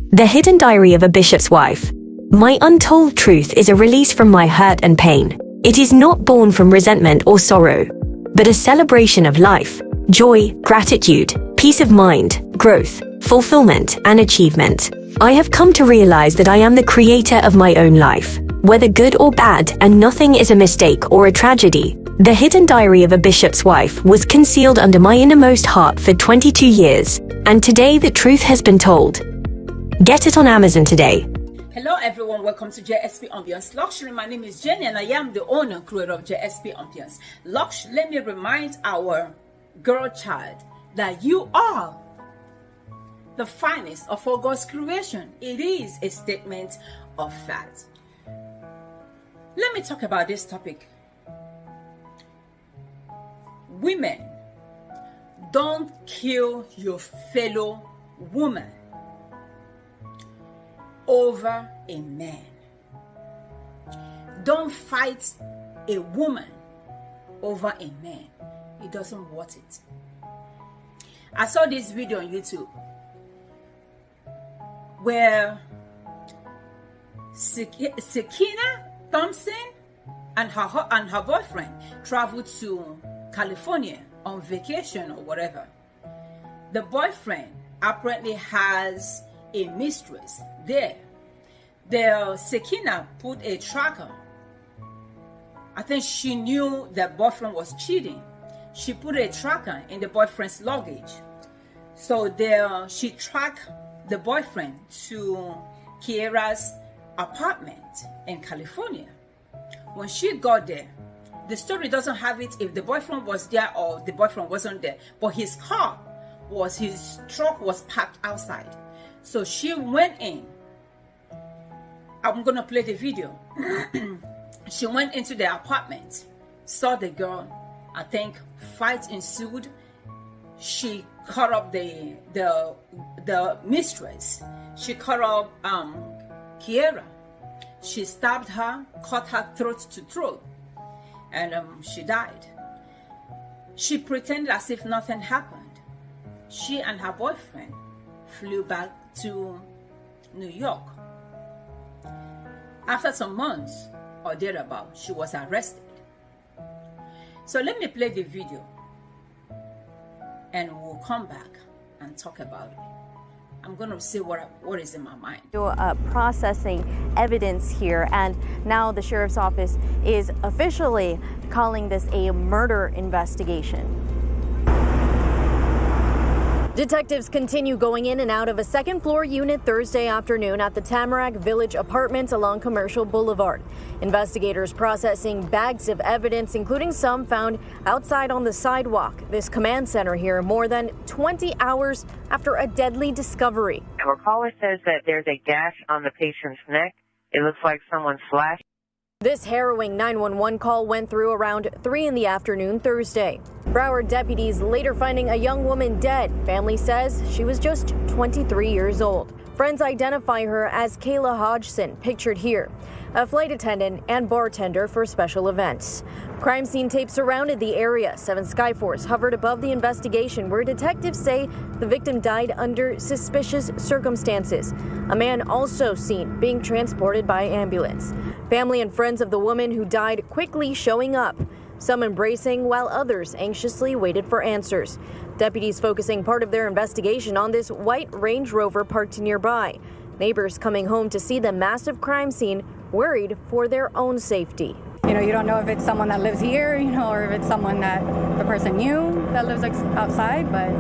The Hidden Diary of a Bishop's Wife. My untold truth is a release from my hurt and pain. It is not born from resentment or sorrow, but a celebration of life, joy, gratitude, peace of mind, growth, fulfillment, and achievement. I have come to realize that I am the creator of my own life, whether good or bad, and nothing is a mistake or a tragedy. The Hidden Diary of a Bishop's Wife was concealed under my innermost heart for 22 years, and today the truth has been told. Get it on Amazon today. Hello everyone, welcome to JSP Ambience Luxury. My name is Jenny and I am the owner and creator of JSP Ambience Luxury. Let me remind our girl child that you are the finest of all God's creation. It is a statement of fact. Let me talk about this topic. Women, don't kill your fellow woman over a man. Don't fight a woman over a man. He doesn't want it. I saw this video on YouTube where Sakina Thompson and her boyfriend traveled to California on vacation or whatever. The boyfriend apparently has a mistress there. The Sakina put a tracker. I think she knew that boyfriend was cheating. She put a tracker in the boyfriend's luggage. So there she tracked the boyfriend to Kiera's apartment in California. When she got there, the story doesn't have it if the boyfriend was there or the boyfriend wasn't there, but his truck was parked outside. So she went in. I'm gonna play the video. She went into the apartment, saw the girl. I think fight ensued. She cut up the mistress. She cut up Kiera. She stabbed her, cut her throat to throat, and she died. She pretended as if nothing happened. She and her boyfriend flew back to New York. After some months or thereabout, she was arrested. So let me play the video and we'll come back and talk about it. I'm going to see what is in my mind. Processing evidence here, and now the sheriff's office is officially calling this a murder investigation. Detectives continue going in and out of a second-floor unit Thursday afternoon at the Tamarack Village Apartments along Commercial Boulevard. Investigators processing bags of evidence, including some found outside on the sidewalk. This command center here more than 20 hours after a deadly discovery. Our caller says that there's a gash on the patient's neck. It looks like someone slashed. This harrowing 911 call went through around 3 in the afternoon Thursday. Broward deputies later finding a young woman dead. Family says she was just 23 years old. Friends identify her as Kayla Hodgson, pictured here, a flight attendant and bartender for special events. Crime scene tape surrounded the area. 7 Skyforce hovered above the investigation, where detectives say the victim died under suspicious circumstances. A man also seen being transported by ambulance. Family and friends of the woman who died quickly showing up, some embracing while others anxiously waited for answers. Deputies focusing part of their investigation on this white Range Rover parked nearby. Neighbors coming home to see the massive crime scene, worried for their own safety. You don't know if it's someone that lives here, or if it's someone that the person knew that lives outside, but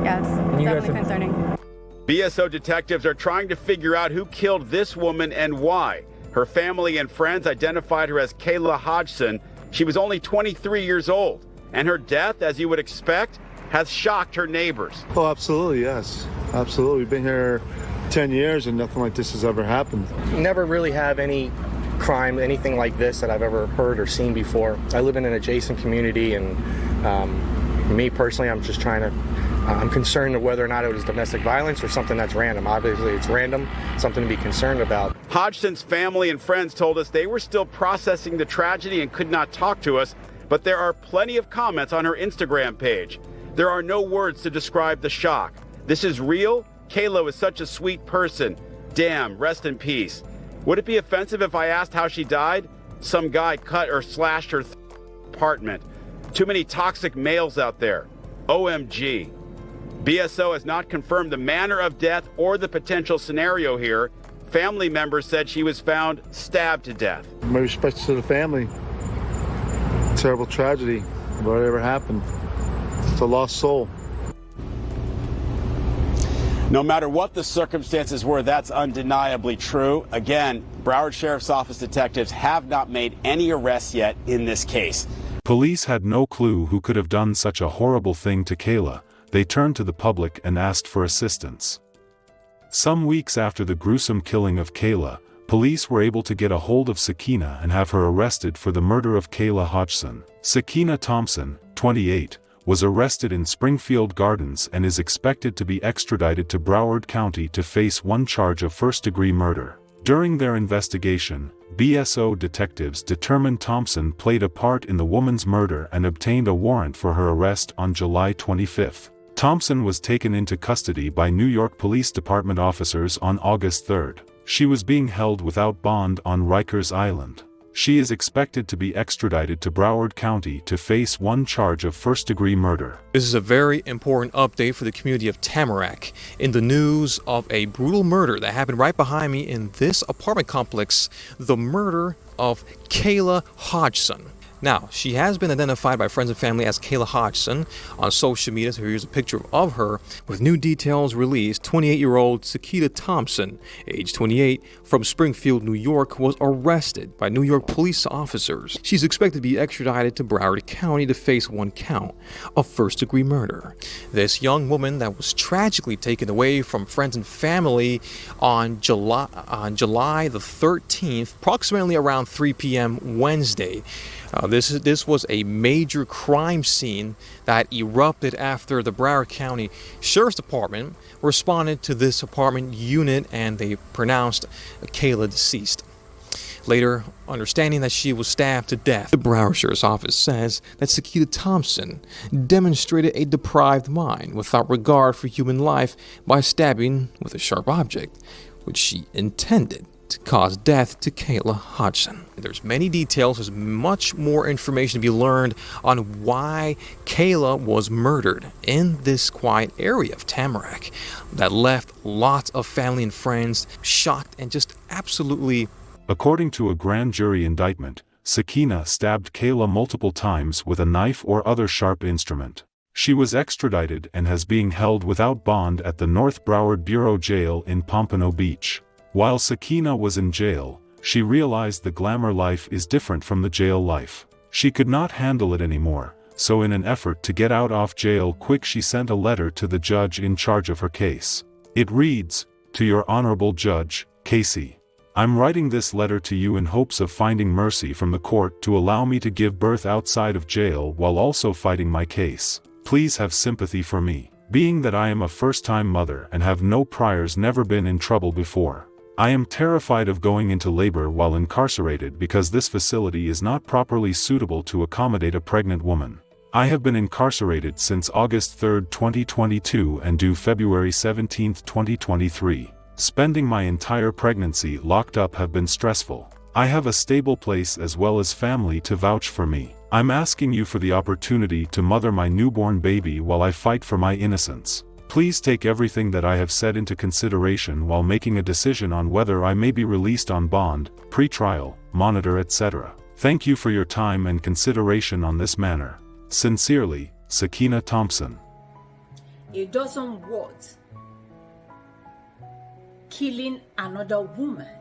yeah, it's definitely concerning. BSO detectives are trying to figure out who killed this woman and why. Her family and friends identified her as Kayla Hodgson. She was only 23 years old, and her death, as you would expect, has shocked her neighbors. Oh, absolutely, yes. Absolutely. We've been here 10 years and nothing like this has ever happened. Never really have any crime, anything like this that I've ever heard or seen before. I live in an adjacent community, and me personally, I'm just trying to, I'm concerned of whether or not it was domestic violence or something that's random. Obviously, it's random, something to be concerned about. Hodgson's family and friends told us they were still processing the tragedy and could not talk to us, but there are plenty of comments on her Instagram page. There are no words to describe the shock. This is real, Kayla was such a sweet person. Damn, rest in peace. Would it be offensive if I asked how she died? Some guy cut or slashed her apartment. Too many toxic males out there. OMG. BSO has not confirmed the manner of death or the potential scenario here. Family members said she was found stabbed to death. My respects to the family. Terrible tragedy. Whatever happened. It's a lost soul. No matter what the circumstances were, that's undeniably true. Again, Broward Sheriff's Office detectives have not made any arrests yet in this case. Police had no clue who could have done such a horrible thing to Kayla. They turned to the public and asked for assistance. Some weeks after the gruesome killing of Kayla, police were able to get a hold of Sakina and have her arrested for the murder of Kayla Hodgson. Sakina Thompson, 28, was arrested in Springfield Gardens and is expected to be extradited to Broward County to face one charge of first-degree murder. During their investigation, BSO detectives determined Thompson played a part in the woman's murder and obtained a warrant for her arrest on July 25. Thompson was taken into custody by New York Police Department officers on August 3. She was being held without bond on Rikers Island. She is expected to be extradited to Broward County to face one charge of first-degree murder. This is a very important update for the community of Tamarack. In the news of a brutal murder that happened right behind me in this apartment complex, the murder of Kayla Hodgson. Now, she has been identified by friends and family as Kayla Hodgson on social media, so here's a picture of her. With new details released, 28-year-old Sakina Thompson, age 28, from Springfield, New York, was arrested by New York police officers. She's expected to be extradited to Broward County to face one count of first-degree murder. This young woman that was tragically taken away from friends and family on July the 13th, approximately around 3 p.m. Wednesday. This was a major crime scene that erupted after the Broward County Sheriff's Department responded to this apartment unit and they pronounced Kayla deceased. Later, understanding that she was stabbed to death, the Broward Sheriff's Office says that Sakina Thompson demonstrated a deprived mind without regard for human life by stabbing with a sharp object, which she intended to cause death to Kayla Hodgson. There's many details, there's much more information to be learned on why Kayla was murdered in this quiet area of Tamarack that left lots of family and friends shocked and just absolutely. According to a grand jury indictment, Sakina stabbed Kayla multiple times with a knife or other sharp instrument. She was extradited and is being held without bond at the North Broward Bureau Jail in Pompano Beach. While Sakina was in jail, she realized the glamour life is different from the jail life. She could not handle it anymore, so in an effort to get out of jail quick she sent a letter to the judge in charge of her case. It reads, "To your honorable judge, Casey. I'm writing this letter to you in hopes of finding mercy from the court to allow me to give birth outside of jail while also fighting my case. Please have sympathy for me, being that I am a first-time mother and have no priors, never been in trouble before. I am terrified of going into labor while incarcerated because this facility is not properly suitable to accommodate a pregnant woman. I have been incarcerated since August 3, 2022 and due February 17, 2023. Spending my entire pregnancy locked up have been stressful. I have a stable place as well as family to vouch for me. I'm asking you for the opportunity to mother my newborn baby while I fight for my innocence. Please take everything that I have said into consideration while making a decision on whether I may be released on bond, pre-trial, monitor, etc. Thank you for your time and consideration on this matter. Sincerely, Sakina Thompson." It doesn't want killing another woman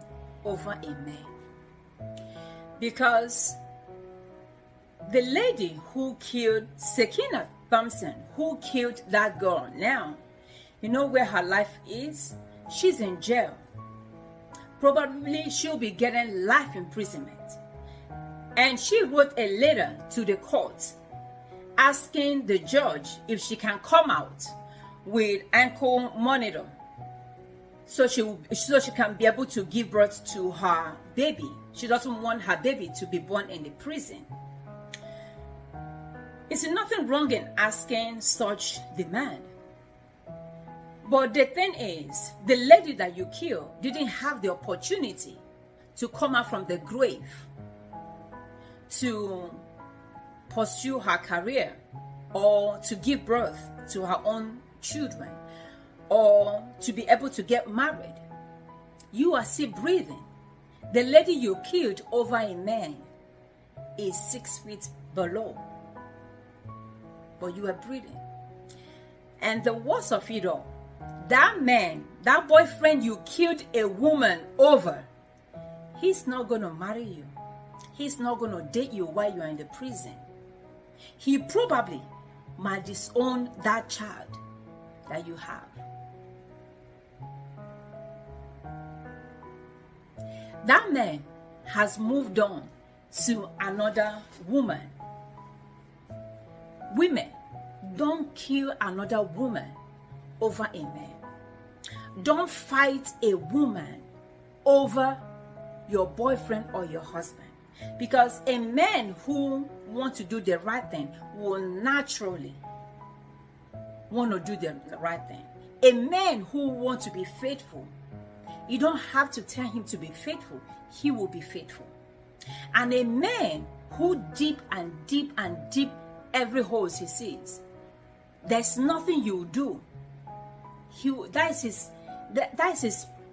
over a man. Because the lady who killed Sakina Thompson, who killed that girl, now, you know where her life is? She's in jail. Probably she'll be getting life imprisonment. And she wrote a letter to the court asking the judge if she can come out with ankle monitor so she can be able to give birth to her baby. She doesn't want her baby to be born in the prison. Is there nothing wrong in asking such demand? But the thing is, the lady that you killed didn't have the opportunity to come out from the grave to pursue her career or to give birth to her own children or to be able to get married. You are still breathing. The lady you killed over a man is 6 feet below, but you are breathing. And the worst of it all, that man, that boyfriend you killed a woman over, he's not going to marry you. He's not going to date you while you are in the prison. He probably might disown that child that you have. That man has moved on to another woman. Women, don't kill another woman over a man. Don't fight a woman over your boyfriend or your husband. Because a man who wants to do the right thing will naturally want to do the right thing. A man who wants to be faithful, you don't have to tell him to be faithful. He will be faithful. And a man who deep and deep and deep every hole he sees, there's nothing you do.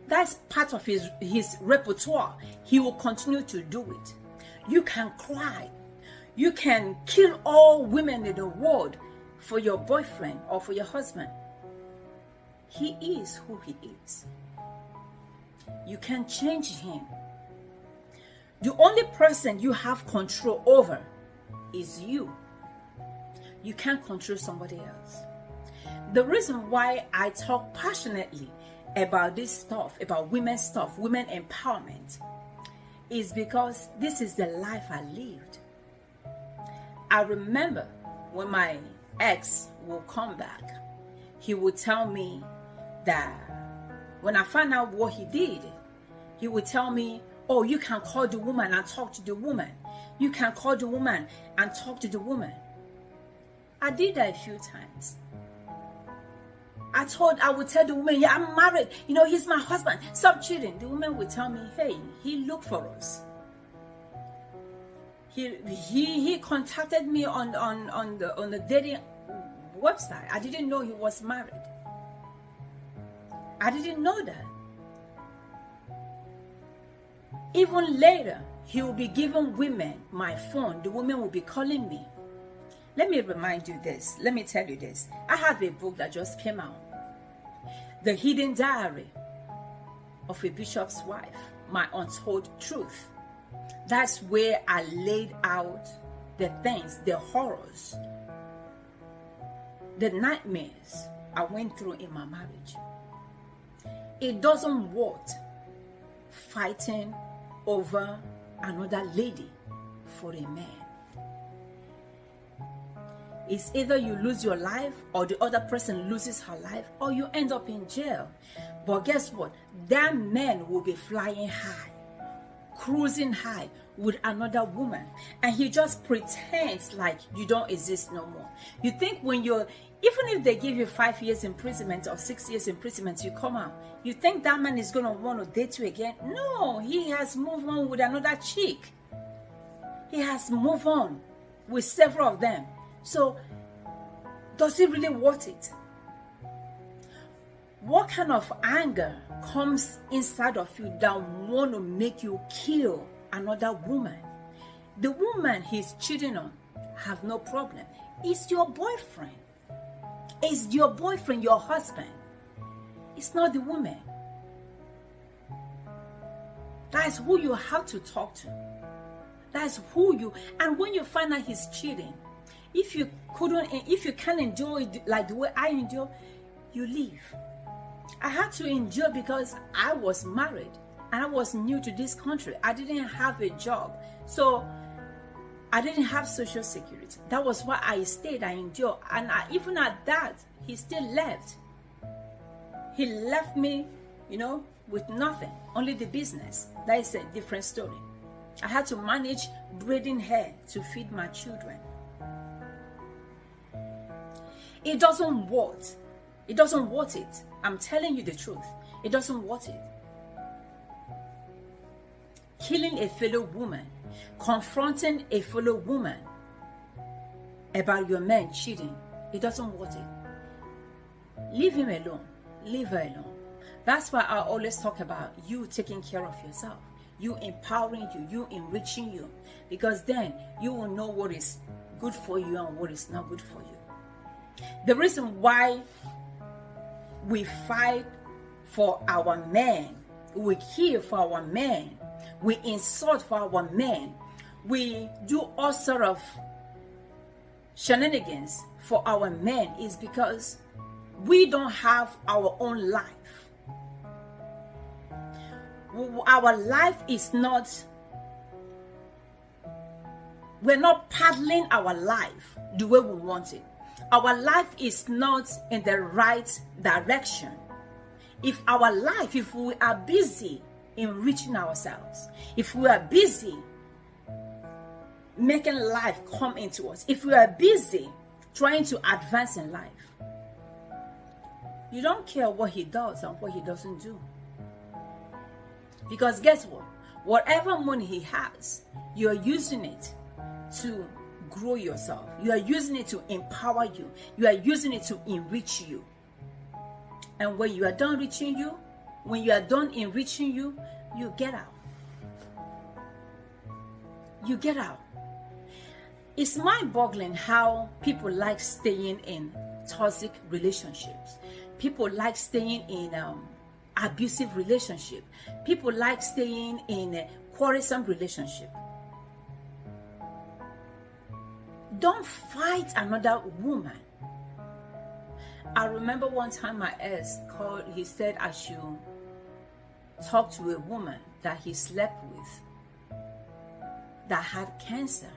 That's part of his repertoire. He will continue to do it. You can cry. You can kill all women in the world for your boyfriend or for your husband. He is who he is. You can change him. The only person you have control over is you. You can't control somebody else. The reason why I talk passionately about this stuff, about women's stuff, women empowerment, is because this is the life I lived. I remember when my ex will come back, he would tell me that when I found out what he did, he would tell me, oh, you can call the woman and talk to the woman. You can call the woman and talk to the woman. I did that a few times. I would tell the woman, yeah, I'm married. You know, he's my husband. Stop cheating. The woman would tell me, hey, he looked for us. He contacted me on the dating website. I didn't know he was married. I didn't know that. Even later, he will be giving women my phone. The women will be calling me. Let me remind you this. Let me tell you this. I have a book that just came out. The Hidden Diary of a Bishop's Wife, My Untold Truth. That's where I laid out the things, the horrors, the nightmares I went through in my marriage. It doesn't worth fighting over another lady for a man. It's either you lose your life or the other person loses her life or you end up in jail. But guess what? That man will be flying high, cruising high with another woman. And he just pretends like you don't exist no more. You think when you're, even if they give you 5 years imprisonment or 6 years imprisonment, you come out, you think that man is going to want to date you again? No, he has moved on with another chick. He has moved on with several of them. So, does it really worth it? What kind of anger comes inside of you that want to make you kill another woman? The woman he's cheating on have no problem. It's your boyfriend. It's your boyfriend, your husband. It's not the woman. That's who you have to talk to. That's who you, and when you find out he's cheating, if you can't enjoy it like the way I endure, you leave. I had to endure because I was married and I was new to this country. I didn't have a job. So I didn't have social security. That was why I stayed, I endured. And even at that, he still left. He left me, with nothing, only the business. That is a different story. I had to manage braiding hair to feed my children. It doesn't worth it I'm telling you the truth. It doesn't worth it. Killing a fellow woman, confronting a fellow woman about your man cheating, it doesn't worth it. Leave him alone. Leave her alone. That's why I always talk about you taking care of yourself, you empowering you enriching you, because then you will know what is good for you and what is not good for you. The reason why we fight for our men, we kill for our men, we insult for our men, we do all sort of shenanigans for our men is because we don't have our own life. Our life is not, we're not paddling our life the way we want it. Our life is not in the right direction. If our life, if we are busy enriching ourselves, if we are busy making life come into us, if we are busy trying to advance in life, you don't care what he does and what he doesn't do. Because guess what? Whatever money he has, you're using it to grow yourself. You are using it to empower you. You are using it to enrich you. And when you are done enriching you, when you are done enriching you, you get out. You get out. It's mind-boggling how people like staying in toxic relationships. People like staying in abusive relationship. People like staying in a quarrelsome relationship. Don't fight another woman. I remember one time my ex called, he said I should talk to a woman that he slept with that had cancer.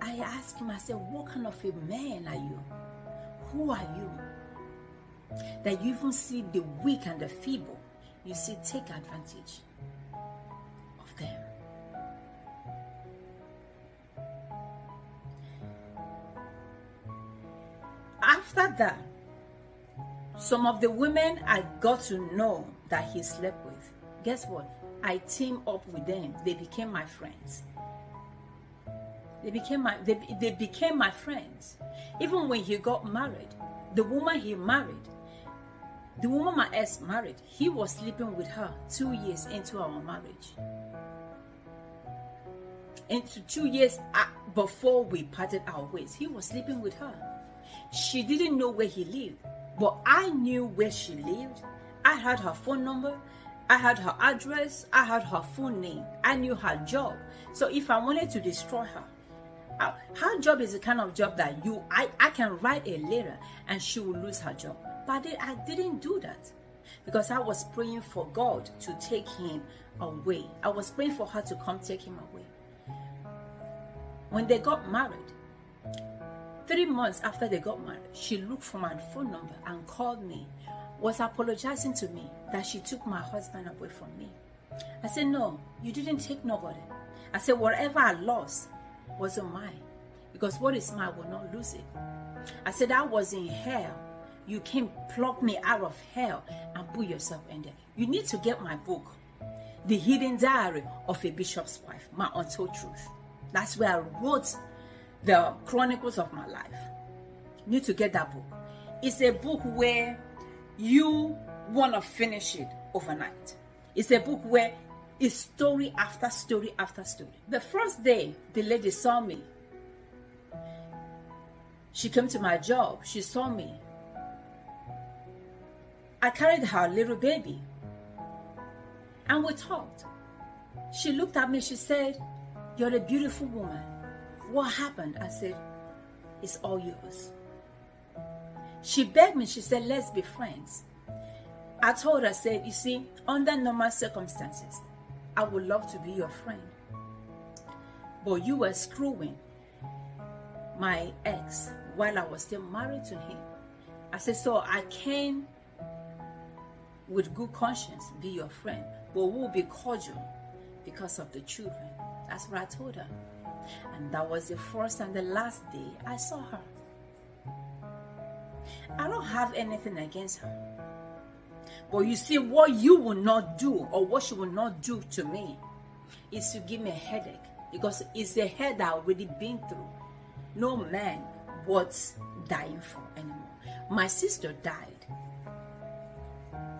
I asked him, I said, what kind of a man are you? Who are you? That you even see the weak and the feeble, you see, take advantage of them. After that, some of the women I got to know that he slept with, guess what? I teamed up with them. They became my friends. They became my friends. Even when he got married, the woman he married, the woman my ex married, he was sleeping with her 2 years into our marriage. Into 2 years before we parted our ways, he was sleeping with her. She didn't know where he lived, but I knew where she lived. I had her phone number, I had her address, I had her full name, I knew her job. So if I wanted to destroy her, her job is the kind of job that I can write a letter and she will lose her job. But I didn't do that because I was praying for God to take him away. I was praying for her to come take him away. When they got married, 3 months after they got married, she looked for my phone number and called me, was apologizing to me that she took my husband away from me. I said, no, you didn't take nobody. I said, whatever I lost wasn't mine, because what is mine will not lose it. I said, I was in hell. You came pluck me out of hell and put yourself in there. You need to get my book, The Hidden Diary of a Bishop's Wife, My Untold Truth. That's where I wrote the chronicles of my life. You need to get that book. It's a book where you want to finish it overnight. It's a book where it's story after story after story. The first day the lady saw me, she came to my job, she saw me. I carried her little baby and we talked. She looked at me, she said, you're a beautiful woman. What happened? I said, it's all yours. She begged me, she said, let's be friends. I told her, I said, you see, under normal circumstances, I would love to be your friend. But you were screwing my ex while I was still married to him. I said, so I can, with good conscience, be your friend, but we'll be cordial because of the children. That's what I told her. And that was the first and the last day I saw her. I don't have anything against her. But you see, what you will not do, or what she will not do to me, is to give me a headache. Because it's a head I've already been through. No man worth dying for anymore. My sister died.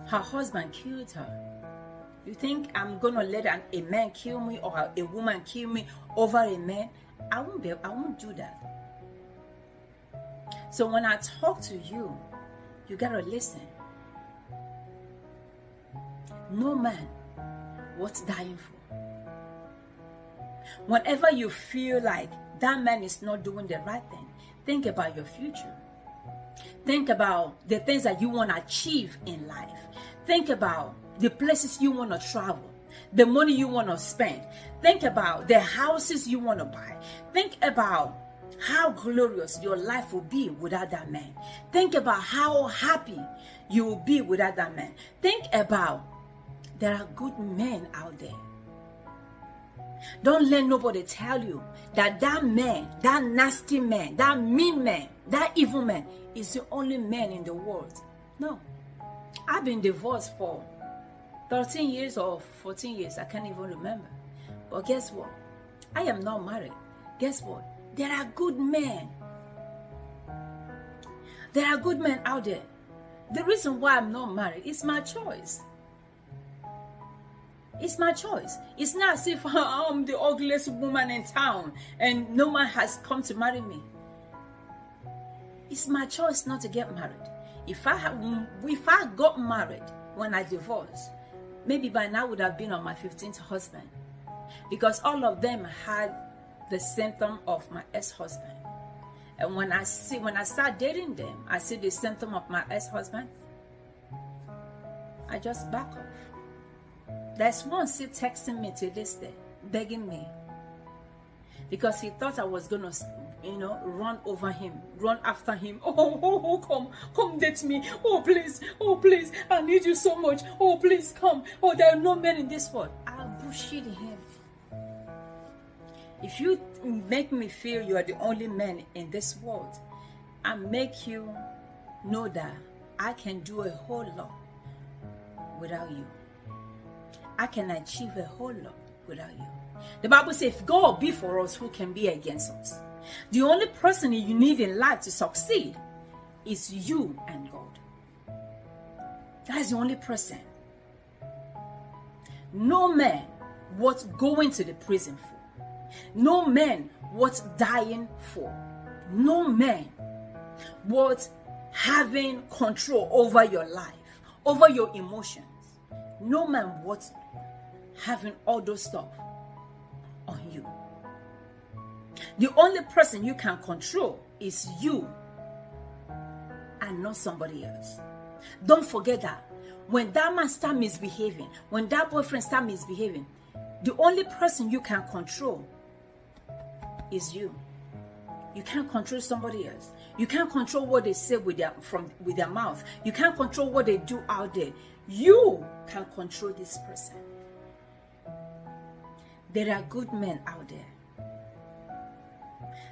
Her husband killed her. You think I'm gonna let a man kill me, or a woman kill me over a man? I won't do that. So when I talk to you, you gotta listen. No man worth dying for. Whenever you feel like that man is not doing the right thing, think about your future. Think about the things that you want to achieve in life. Think about the places you want to travel, the money you want to spend. Think about the houses you want to buy. Think about how glorious your life will be without that man. Think about how happy you will be without that man. Think about there are good men out there. Don't let nobody tell you that that man, that nasty man, that mean man, that evil man is the only man in the world. No. I've been divorced for 13 years or 14 years. I can't even remember. But guess what? I am not married. Guess what? There are good men. There are good men out there. The reason why I'm not married is my choice. It's my choice. It's not as if I'm the ugliest woman in town and no man has come to marry me. It's my choice not to get married. If I got married when I divorced, maybe by now I would have been on my 15th husband, because all of them had the symptom of my ex-husband. And when I start dating them, I see the symptom of my ex-husband, I just back off. There's one still texting me to this day, begging me, because he thought I was gonna, run over him, run after him. Come date me. Oh please, I need you so much. Oh please come. Oh, there are no men in this world. I'll bullshit him. If you make me feel you are the only man in this world, I make you know that I can do a whole lot without you. I can achieve a whole lot without you. The Bible says, if God be for us, who can be against us? The only person you need in life to succeed is you and God. That's the only person. No man worth going to the prison for. No man worth dying for. No man worth having control over your life, over your emotions. No man worth having all those stuff on you. The only person you can control is you and not somebody else. Don't forget that. When that man starts misbehaving, when that boyfriend starts misbehaving, the only person you can control is you. You can't control somebody else. You can't control what they say with their mouth. You can't control what they do out there. You can control this person. There are good men out there.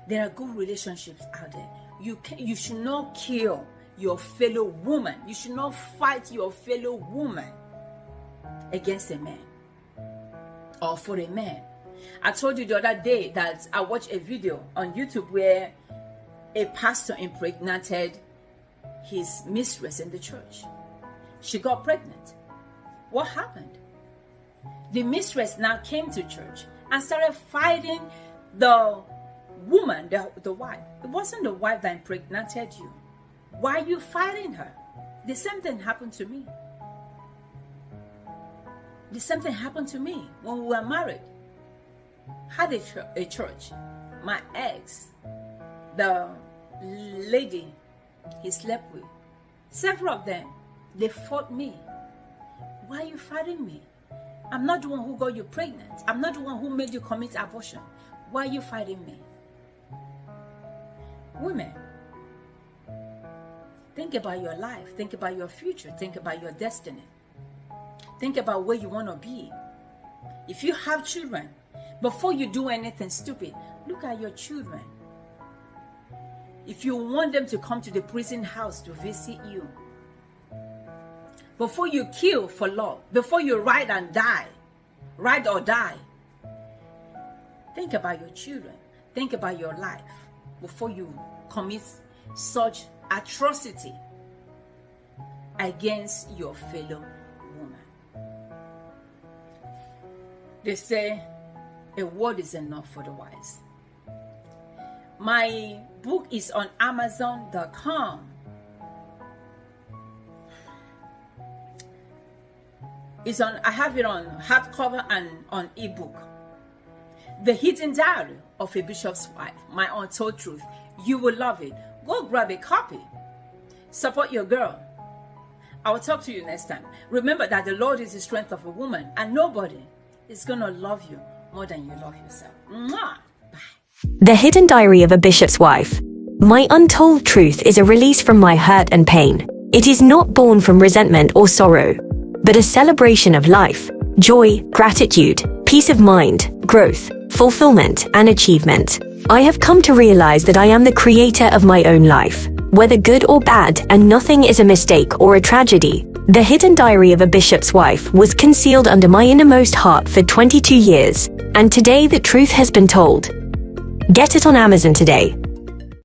There are good relationships out there. You should not kill your fellow woman. You should not fight your fellow woman against a man or for a man. I told you the other day that I watched a video on YouTube where a pastor impregnated his mistress in the church. She got pregnant. What happened? The mistress now came to church and started fighting the woman, the wife. It wasn't the wife that impregnated you. Why are you fighting her? The same thing happened to me. The same thing happened to me when we were married. Had a church. My ex, the lady he slept with, several of them, they fought me. Why are you fighting me? I'm not the one who got you pregnant. I'm not the one who made you commit abortion. Why are you fighting me? Women, think about your life. Think about your future. Think about your destiny. Think about where you want to be. If you have children, before you do anything stupid, look at your children. if you want them to come to the prison house to visit you, before you kill for love, before you ride or die, think about your children, think about your life before you commit such atrocity against your fellow woman. They say a word is enough for the wise. My book is on Amazon.com. I have it on hardcover and on ebook. The Hidden Diary of a Bishop's Wife, My Untold Truth. You will love it. Go grab a copy. Support your girl. I will talk to you next time. Remember that the Lord is the strength of a woman, and nobody is going to love you more than you love yourself. Mwah! The Hidden Diary of a Bishop's Wife. My untold truth is a release from my hurt and pain. It is not born from resentment or sorrow, but a celebration of life, joy, gratitude, peace of mind, growth, fulfillment, and achievement. I have come to realize that I am the creator of my own life, whether good or bad, and nothing is a mistake or a tragedy. The Hidden Diary of a Bishop's Wife was concealed under my innermost heart for 22 years, and today the truth has been told. Get it on Amazon today.